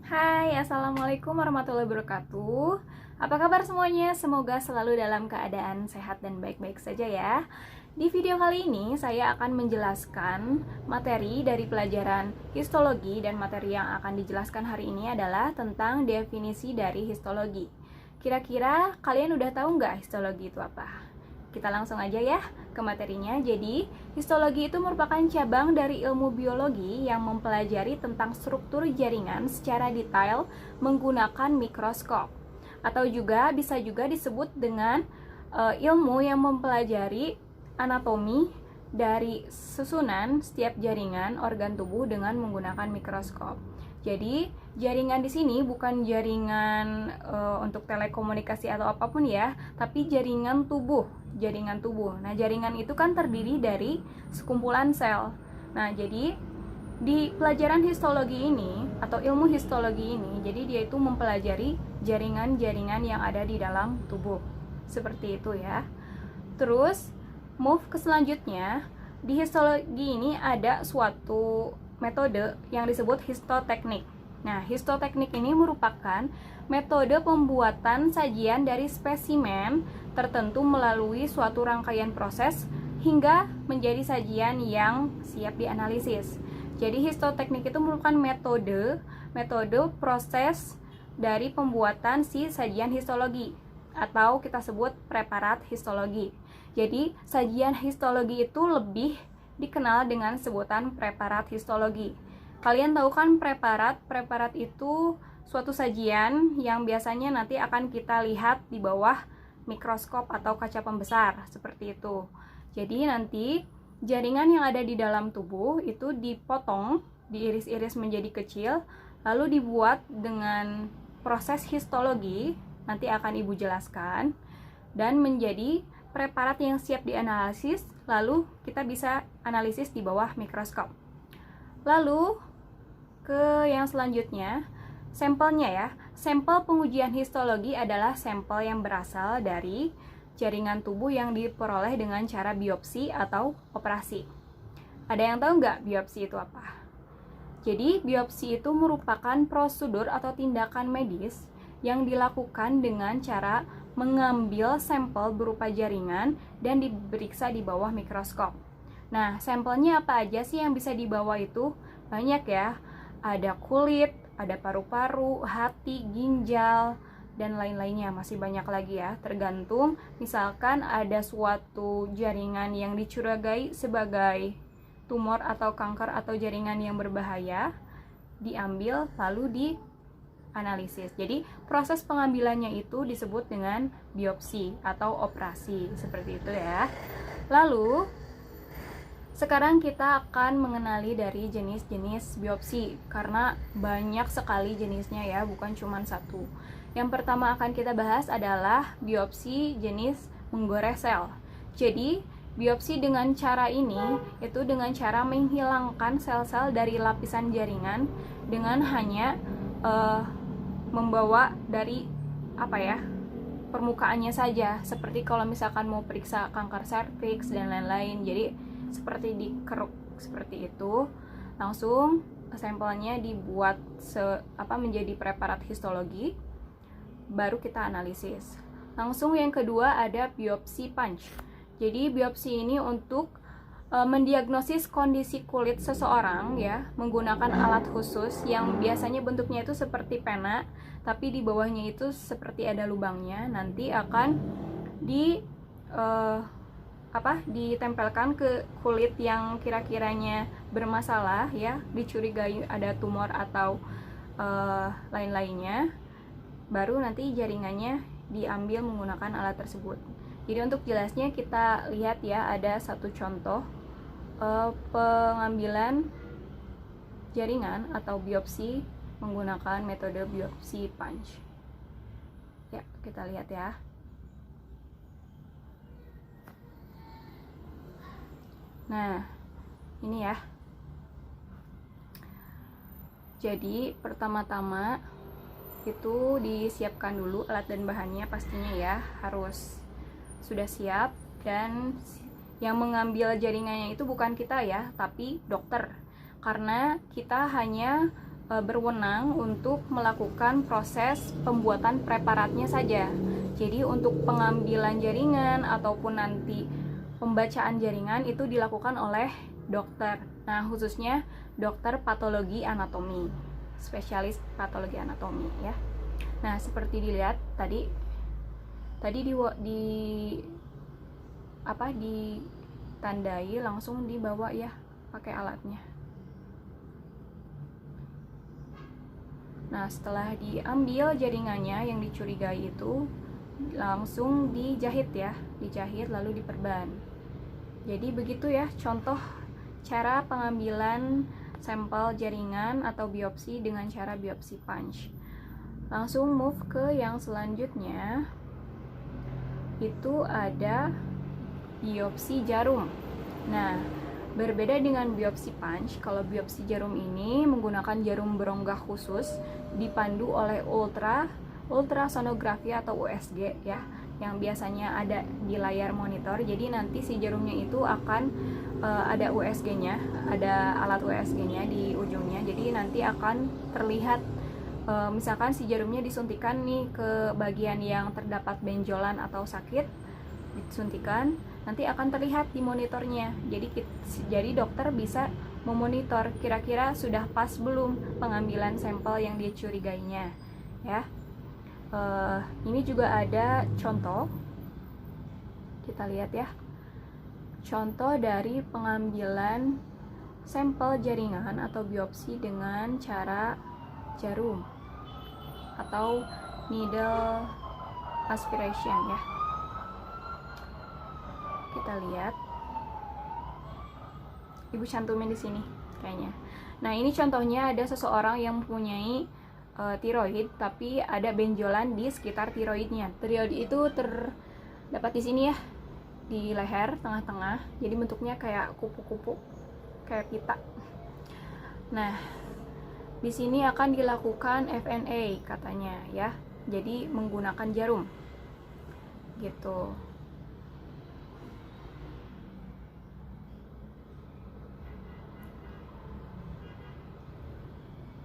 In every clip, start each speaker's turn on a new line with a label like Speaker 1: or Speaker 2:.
Speaker 1: Hai, Assalamualaikum warahmatullahi wabarakatuh. Apa kabar semuanya? Semoga selalu dalam keadaan sehat dan baik-baik saja ya. Di video kali ini saya akan menjelaskan materi dari pelajaran histologi, dan materi yang akan dijelaskan hari ini adalah tentang definisi dari histologi. Kira-kira kalian udah tahu nggak histologi itu apa? Kita langsung aja ya ke materinya. Jadi, histologi itu merupakan cabang dari ilmu biologi yang mempelajari tentang struktur jaringan secara detail menggunakan mikroskop. Atau juga bisa juga disebut dengan ilmu yang mempelajari anatomi dari susunan setiap jaringan organ tubuh dengan menggunakan mikroskop. Jadi, jaringan di sini bukan jaringan untuk telekomunikasi atau apapun ya, tapi jaringan tubuh. Nah, jaringan itu kan terdiri dari sekumpulan sel. Nah, jadi di pelajaran histologi ini atau ilmu histologi ini, jadi dia itu mempelajari jaringan-jaringan yang ada di dalam tubuh. Seperti itu ya. Terus, move ke selanjutnya. Di histologi ini ada suatu metode yang disebut histoteknik. Nah, histoteknik ini merupakan metode pembuatan sajian dari spesimen tertentu melalui suatu rangkaian proses hingga menjadi sajian yang siap dianalisis. Jadi histoteknik itu merupakan metode proses dari pembuatan si sajian histologi, atau kita sebut preparat histologi. Jadi sajian histologi itu lebih dikenal dengan sebutan preparat histologi. Kalian tahu kan preparat? Preparat itu suatu sajian yang biasanya nanti akan kita lihat di bawah mikroskop atau kaca pembesar, seperti itu. Jadi nanti jaringan yang ada di dalam tubuh itu dipotong, diiris-iris menjadi kecil, lalu dibuat dengan proses histologi, nanti akan Ibu jelaskan, dan menjadi preparat yang siap dianalisis, lalu kita bisa analisis di bawah mikroskop. Lalu ke yang selanjutnya, sampelnya ya. Sampel pengujian histologi adalah sampel yang berasal dari jaringan tubuh yang diperoleh dengan cara biopsi atau operasi. Ada yang tahu nggak biopsi itu apa? Jadi, biopsi itu merupakan prosedur atau tindakan medis yang dilakukan dengan cara mengambil sampel berupa jaringan dan diperiksa di bawah mikroskop. Nah, sampelnya apa aja sih yang bisa dibawa itu? Banyak ya. Ada kulit, ada paru-paru, hati, ginjal, dan lain-lainnya. Masih banyak lagi ya. Tergantung, misalkan ada suatu jaringan yang dicurigai sebagai tumor atau kanker atau jaringan yang berbahaya, diambil lalu dianalisis. Jadi proses pengambilannya itu disebut dengan biopsi atau operasi, seperti itu ya. Lalu sekarang kita akan mengenali dari jenis-jenis biopsi, karena banyak sekali jenisnya ya, bukan cuma satu. Yang pertama akan kita bahas adalah biopsi jenis menggores sel. Jadi biopsi dengan cara ini itu dengan cara menghilangkan sel-sel dari lapisan jaringan dengan hanya membawa dari permukaannya saja, seperti kalau misalkan mau periksa kanker serviks dan lain-lain. Jadi seperti dikeruk seperti itu, langsung sampelnya dibuat menjadi preparat histologi, baru kita analisis. Langsung yang kedua ada biopsi punch. Jadi biopsi ini untuk mendiagnosis kondisi kulit seseorang ya, menggunakan alat khusus yang biasanya bentuknya itu seperti pena, tapi di bawahnya itu seperti ada lubangnya. Nanti akan ditempelkan ke kulit yang kira-kiranya bermasalah ya, dicurigai ada tumor atau lain-lainnya. Baru nanti jaringannya diambil menggunakan alat tersebut. Jadi untuk jelasnya kita lihat ya, ada satu contoh pengambilan jaringan atau biopsi menggunakan metode biopsi punch. Ya, kita lihat ya. Nah, ini ya. Jadi pertama-tama itu disiapkan dulu alat dan bahannya, pastinya ya harus sudah siap, dan yang mengambil jaringannya itu bukan kita ya, tapi dokter, karena kita hanya berwenang untuk melakukan proses pembuatan preparatnya saja. Jadi untuk pengambilan jaringan ataupun nanti pembacaan jaringan itu dilakukan oleh dokter. Nah, khususnya dokter patologi anatomi, spesialis patologi anatomi ya. Nah, seperti dilihat tadi ditandai langsung dibawa ya pakai alatnya. Nah, setelah diambil jaringannya yang dicurigai itu langsung dijahit ya, dijahit lalu diperban. Jadi begitu ya contoh cara pengambilan sampel jaringan atau biopsi dengan cara biopsi punch. Langsung move ke yang selanjutnya, itu ada biopsi jarum. Nah, berbeda dengan biopsi punch, kalau biopsi jarum ini menggunakan jarum berongga khusus dipandu oleh ultrasonografi atau USG ya, yang biasanya ada di layar monitor. Jadi nanti si jarumnya itu akan ada USG-nya, ada alat USG-nya di ujungnya. Jadi nanti akan terlihat misalkan si jarumnya disuntikan nih ke bagian yang terdapat benjolan atau sakit, disuntikan, nanti akan terlihat di monitornya. Jadi dokter bisa memonitor kira-kira sudah pas belum pengambilan sampel yang dicurigainya ya. Ini juga ada contoh, kita lihat ya, contoh dari pengambilan sampel jaringan atau biopsi dengan cara jarum atau needle aspiration ya. Kita lihat, Ibu cantumin di sini kayaknya. Nah, ini contohnya ada seseorang yang mempunyai tiroid, tapi ada benjolan di sekitar tiroidnya. Tiroid itu terdapat di sini ya, di leher tengah-tengah. Jadi bentuknya kayak kupu-kupu, kayak pita. Nah, di sini akan dilakukan FNA katanya ya. Jadi menggunakan jarum, gitu.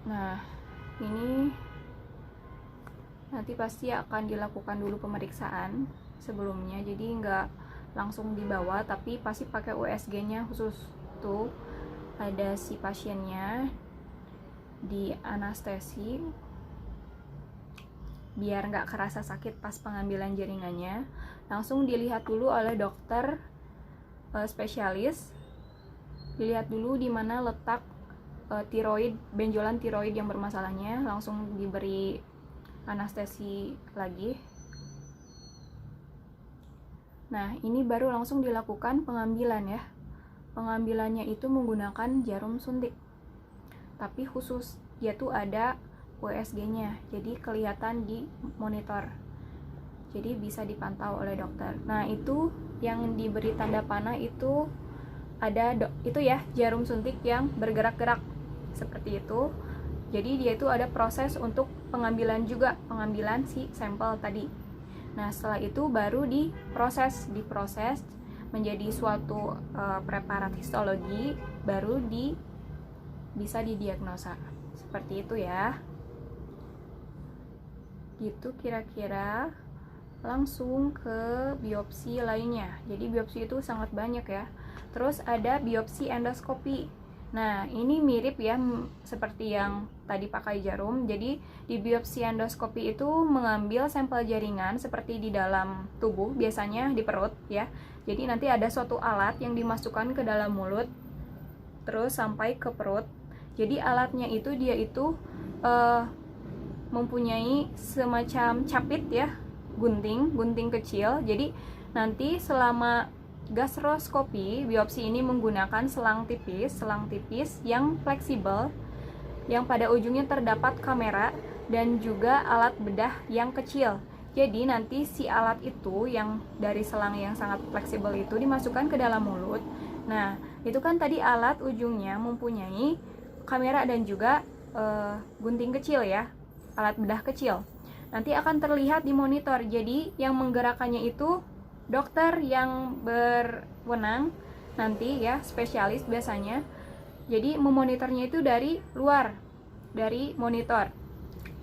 Speaker 1: Nah, ini nanti pasti akan dilakukan dulu pemeriksaan sebelumnya, jadi nggak langsung dibawa, tapi pasti pakai USG-nya khusus. Tuh ada si pasiennya di anestesi biar nggak kerasa sakit pas pengambilan jaringannya. Langsung dilihat dulu oleh dokter spesialis, dilihat dulu di mana letak tiroid, benjolan tiroid yang bermasalahnya. Langsung diberi anestesi lagi. Nah, ini baru langsung dilakukan pengambilan ya. Pengambilannya itu menggunakan jarum suntik, tapi khusus, dia tuh ada USG-nya, jadi kelihatan di monitor, jadi bisa dipantau oleh dokter. Nah, itu yang diberi tanda panah itu ada itu ya, jarum suntik yang bergerak-gerak seperti itu. Jadi dia itu ada proses untuk pengambilan juga, pengambilan si sampel tadi. Nah, setelah itu baru diproses menjadi suatu preparat histologi, baru bisa didiagnosa. Seperti itu ya. Gitu kira-kira. Langsung ke biopsi lainnya. Jadi biopsi itu sangat banyak ya. Terus ada biopsi endoskopi. Nah, ini mirip ya seperti yang tadi pakai jarum. Jadi di biopsi endoskopi itu mengambil sampel jaringan seperti di dalam tubuh, biasanya di perut ya. Jadi nanti ada suatu alat yang dimasukkan ke dalam mulut terus sampai ke perut. Jadi alatnya itu dia itu mempunyai semacam capit ya, gunting kecil. Jadi nanti selama gastroskopi, biopsi ini menggunakan selang tipis yang fleksibel, yang pada ujungnya terdapat kamera dan juga alat bedah yang kecil. Jadi nanti si alat itu yang dari selang yang sangat fleksibel itu dimasukkan ke dalam mulut. Nah, itu kan tadi alat ujungnya mempunyai kamera dan juga gunting kecil ya, alat bedah kecil. Nanti akan terlihat di monitor. Jadi yang menggerakkannya itu dokter yang berwenang nanti ya, spesialis biasanya. Jadi memonitornya itu dari luar. dari monitor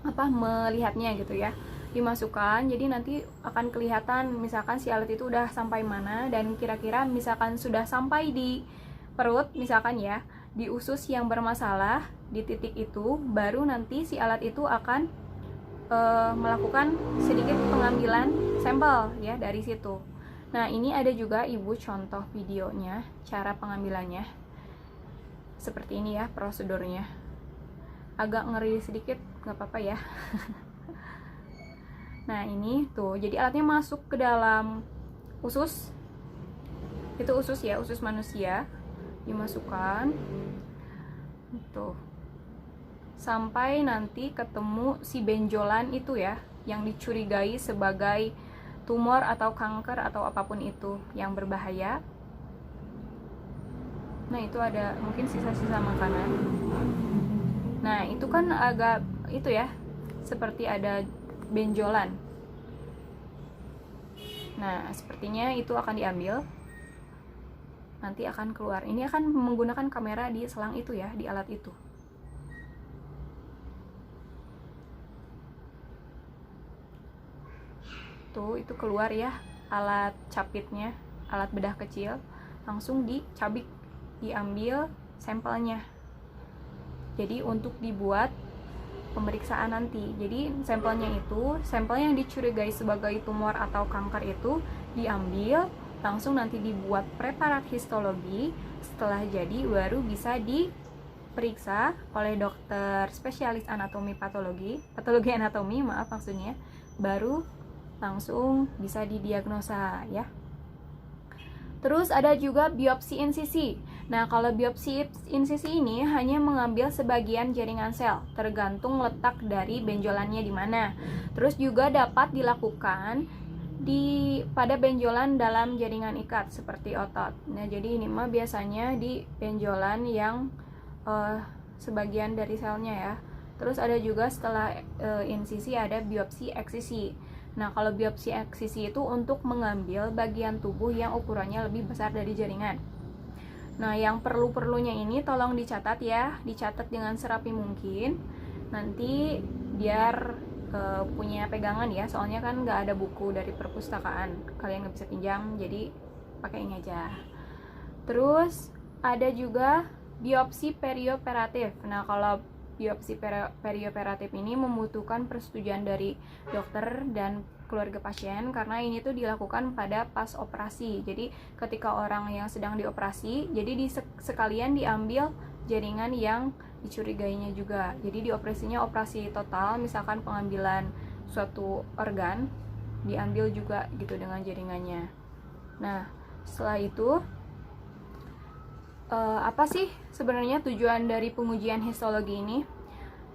Speaker 1: melihatnya gitu ya, dimasukkan. Jadi nanti akan kelihatan misalkan si alat itu udah sampai mana, dan kira-kira misalkan sudah sampai di perut misalkan ya, di usus yang bermasalah di titik itu, baru nanti si alat itu akan melakukan sedikit pengambilan sampel ya dari situ. Nah, ini ada juga Ibu contoh videonya, cara pengambilannya. Seperti ini ya prosedurnya. Agak ngeri sedikit, nggak apa-apa ya. Nah, ini tuh, jadi alatnya masuk ke dalam usus. Itu usus ya, usus manusia. Dimasukkan. Tuh. Sampai nanti ketemu si benjolan itu ya, yang dicurigai sebagai tumor atau kanker atau apapun itu yang berbahaya. Nah, itu ada mungkin sisa-sisa makanan. Nah, itu kan agak itu ya, seperti ada benjolan. Nah, sepertinya itu akan diambil. Nanti akan keluar. Ini akan menggunakan kamera di selang itu ya, di alat itu. Tuh, itu keluar ya alat capitnya, alat bedah kecil, langsung dicabik, diambil sampelnya. Jadi untuk dibuat pemeriksaan nanti. Jadi sampelnya itu, sampel yang dicurigai sebagai tumor atau kanker itu diambil, langsung nanti dibuat preparat histologi. Setelah jadi baru bisa diperiksa oleh dokter spesialis anatomi patologi anatomi maksudnya, baru langsung bisa didiagnosa ya. Terus ada juga biopsi insisi. Nah, kalau biopsi insisi ini hanya mengambil sebagian jaringan sel, tergantung letak dari benjolannya di mana. Terus juga dapat dilakukan pada benjolan dalam jaringan ikat seperti otot. Nah, jadi ini mah biasanya di benjolan yang sebagian dari selnya ya. Terus ada juga setelah insisi ada biopsi eksisi. Nah, kalau biopsi eksisi itu untuk mengambil bagian tubuh yang ukurannya lebih besar dari jaringan. Nah, yang perlu-perlunya ini tolong dicatat ya, dicatat dengan serapi mungkin. Nanti biar punya pegangan ya, soalnya kan nggak ada buku dari perpustakaan, kalian nggak bisa pinjam, jadi pakai ini aja. Terus ada juga biopsi perioperatif. Nah, kalau biopsi perioperatif ini membutuhkan persetujuan dari dokter dan keluarga pasien, karena ini tuh dilakukan pada pas operasi. Jadi ketika orang yang sedang dioperasi, jadi sekalian diambil jaringan yang dicurigainya juga. Jadi dioperasinya operasi total, misalkan pengambilan suatu organ diambil juga gitu dengan jaringannya. Nah, setelah itu apa sih sebenarnya tujuan dari pengujian histologi ini?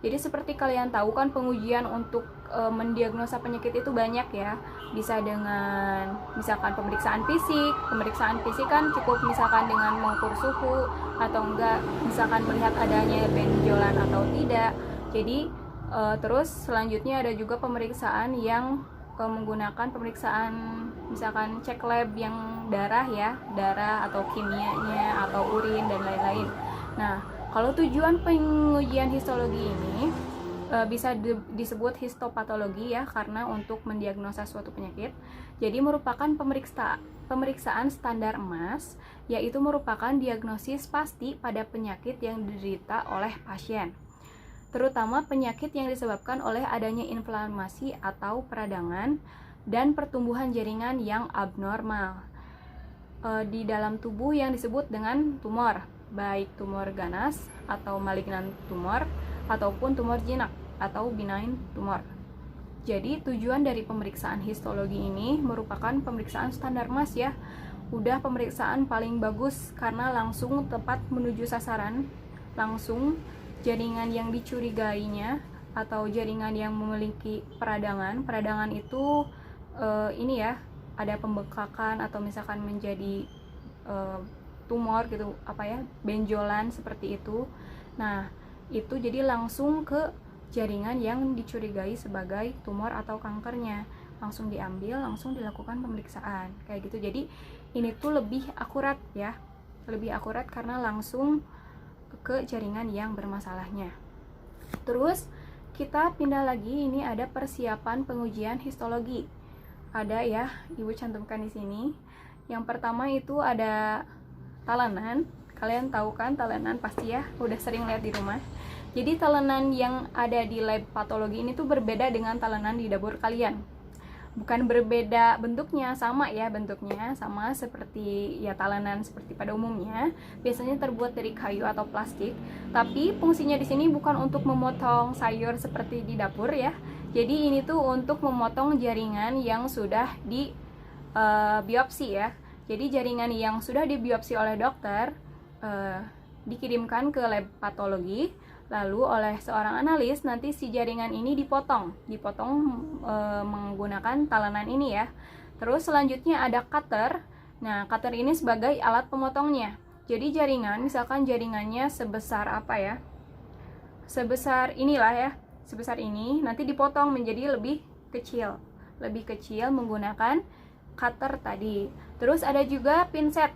Speaker 1: Jadi seperti kalian tahu kan, pengujian untuk mendiagnosa penyakit itu banyak ya. Bisa dengan misalkan pemeriksaan fisik. Pemeriksaan fisik kan cukup misalkan dengan mengukur suhu, atau enggak misalkan melihat adanya benjolan atau tidak. Jadi terus selanjutnya ada juga pemeriksaan yang menggunakan pemeriksaan misalkan cek lab yang darah ya, darah atau kimianya atau urin dan lain-lain. Nah, kalau tujuan pengujian histologi ini bisa disebut histopatologi ya, karena untuk mendiagnosa suatu penyakit. Jadi merupakan pemeriksaan standar emas, yaitu merupakan diagnosis pasti pada penyakit yang diderita oleh pasien, terutama penyakit yang disebabkan oleh adanya inflamasi atau peradangan dan pertumbuhan jaringan yang abnormal di dalam tubuh yang disebut dengan tumor, baik tumor ganas atau malignan tumor, ataupun tumor jinak atau benign tumor. Jadi tujuan dari pemeriksaan histologi ini merupakan pemeriksaan standar emas ya. Udah pemeriksaan paling bagus karena langsung tepat menuju sasaran, langsung jaringan yang dicurigainya atau jaringan yang memiliki peradangan itu ini ya, ada pembekakan atau misalkan menjadi tumor gitu, benjolan seperti itu. Nah, itu jadi langsung ke jaringan yang dicurigai sebagai tumor atau kankernya, langsung diambil, langsung dilakukan pemeriksaan kayak gitu. Jadi ini tuh lebih akurat ya, lebih akurat karena langsung ke jaringan yang bermasalahnya. Terus kita pindah lagi, ini ada persiapan pengujian histologi. Ada ya, Ibu cantumkan di sini. Yang pertama itu ada talenan. Kalian tahu kan talenan pasti ya, udah sering lihat di rumah. Jadi talenan yang ada di lab patologi ini tuh berbeda dengan talenan di dapur kalian. Bukan berbeda bentuknya, sama ya bentuknya, sama seperti ya talenan seperti pada umumnya. Biasanya terbuat dari kayu atau plastik, tapi fungsinya di sini bukan untuk memotong sayur seperti di dapur ya. Jadi ini tuh untuk memotong jaringan yang sudah di biopsi ya. Jadi jaringan yang sudah dibiopsi oleh dokter dikirimkan ke lab patologi. Lalu oleh seorang analis nanti si jaringan ini dipotong menggunakan talenan ini ya. Terus selanjutnya ada cutter. Nah, cutter ini sebagai alat pemotongnya. Jadi jaringan, misalkan jaringannya sebesar apa ya? Sebesar inilah ya, sebesar ini, nanti dipotong menjadi lebih kecil menggunakan cutter tadi. Terus ada juga pinset.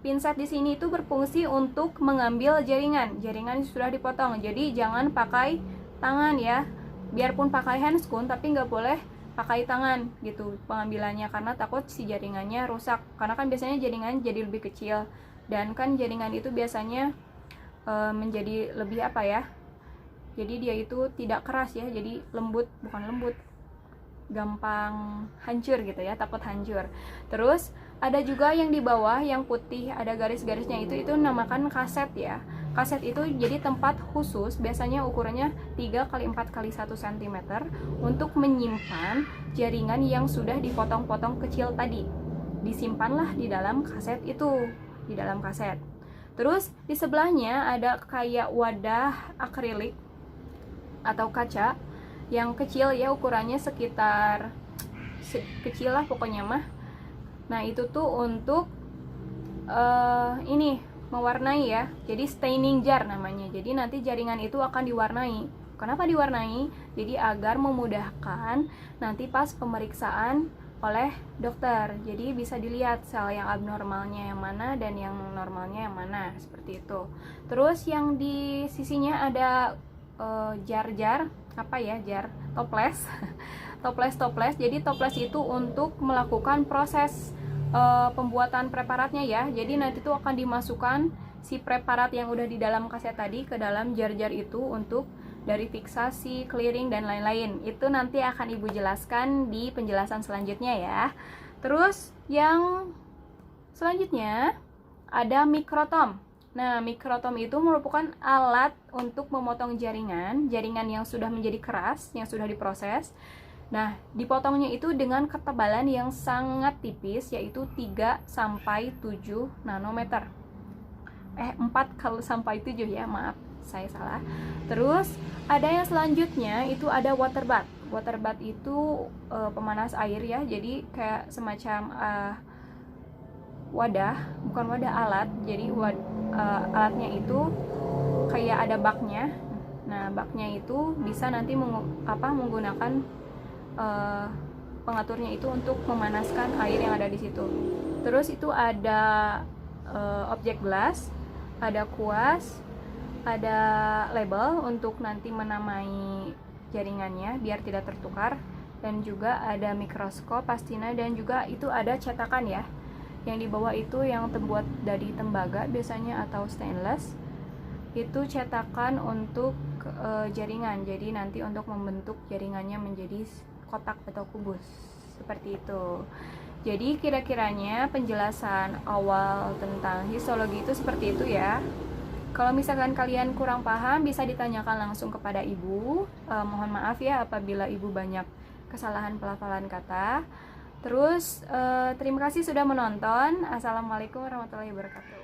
Speaker 1: Pinset di sini itu berfungsi untuk mengambil jaringan yang sudah dipotong. Jadi jangan pakai tangan ya. Biarpun pakai handscoon tapi nggak boleh pakai tangan gitu pengambilannya, karena takut si jaringannya rusak. Karena kan biasanya jaringan jadi lebih kecil, dan kan jaringan itu biasanya menjadi lebih apa ya? Jadi dia itu tidak keras ya, jadi gampang hancur gitu ya, takut hancur. Terus ada juga yang di bawah yang putih ada garis-garisnya itu namakan kaset ya. Kaset itu jadi tempat khusus, biasanya ukurannya 3 x 4 x 1 cm untuk menyimpan jaringan yang sudah dipotong-potong kecil tadi. Disimpanlah di dalam kaset itu, di dalam kaset. Terus di sebelahnya ada kayak wadah akrilik atau kaca yang kecil ya, ukurannya sekitar kecil lah pokoknya mah. Nah itu tuh untuk ini mewarnai ya, jadi staining jar namanya. Jadi nanti jaringan itu akan diwarnai. Kenapa diwarnai? Jadi agar memudahkan nanti pas pemeriksaan oleh dokter. Jadi bisa dilihat sel yang abnormalnya yang mana dan yang normalnya yang mana, seperti itu. Terus yang di sisinya ada jar-jar apa ya, jar toples toples. Jadi toples itu untuk melakukan proses pembuatan preparatnya ya. Jadi nanti tuh akan dimasukkan si preparat yang udah di dalam kaset tadi ke dalam jar-jar itu untuk dari fiksasi, clearing dan lain-lain. Itu nanti akan Ibu jelaskan di penjelasan selanjutnya ya. Terus yang selanjutnya ada mikrotom. Nah, mikrotom itu merupakan alat untuk memotong jaringan yang sudah menjadi keras, yang sudah diproses. Nah, dipotongnya itu dengan ketebalan yang sangat tipis, yaitu 3 sampai 7 nanometer. 4 sampai 7 ya, maaf, saya salah. Terus, ada yang selanjutnya, itu ada water bath. Water bath itu pemanas air ya, jadi kayak semacam wadah, bukan wadah, alat. Jadi alatnya itu kayak ada baknya. Nah, baknya itu bisa nanti menggunakan pengaturnya itu untuk memanaskan air yang ada di situ. Terus itu ada objek glass, ada kuas, ada label untuk nanti menamai jaringannya biar tidak tertukar, dan juga ada mikroskop pastinya, dan juga itu ada cetakan ya. Yang di bawah itu yang terbuat dari tembaga biasanya atau stainless. Itu cetakan untuk jaringan. Jadi nanti untuk membentuk jaringannya menjadi kotak atau kubus seperti itu. Jadi kira-kiranya penjelasan awal tentang histologi itu seperti itu ya. Kalau misalkan kalian kurang paham bisa ditanyakan langsung kepada Ibu. Mohon maaf ya apabila Ibu banyak kesalahan pelafalan kata. Terus terima kasih sudah menonton. Assalamualaikum warahmatullahi wabarakatuh.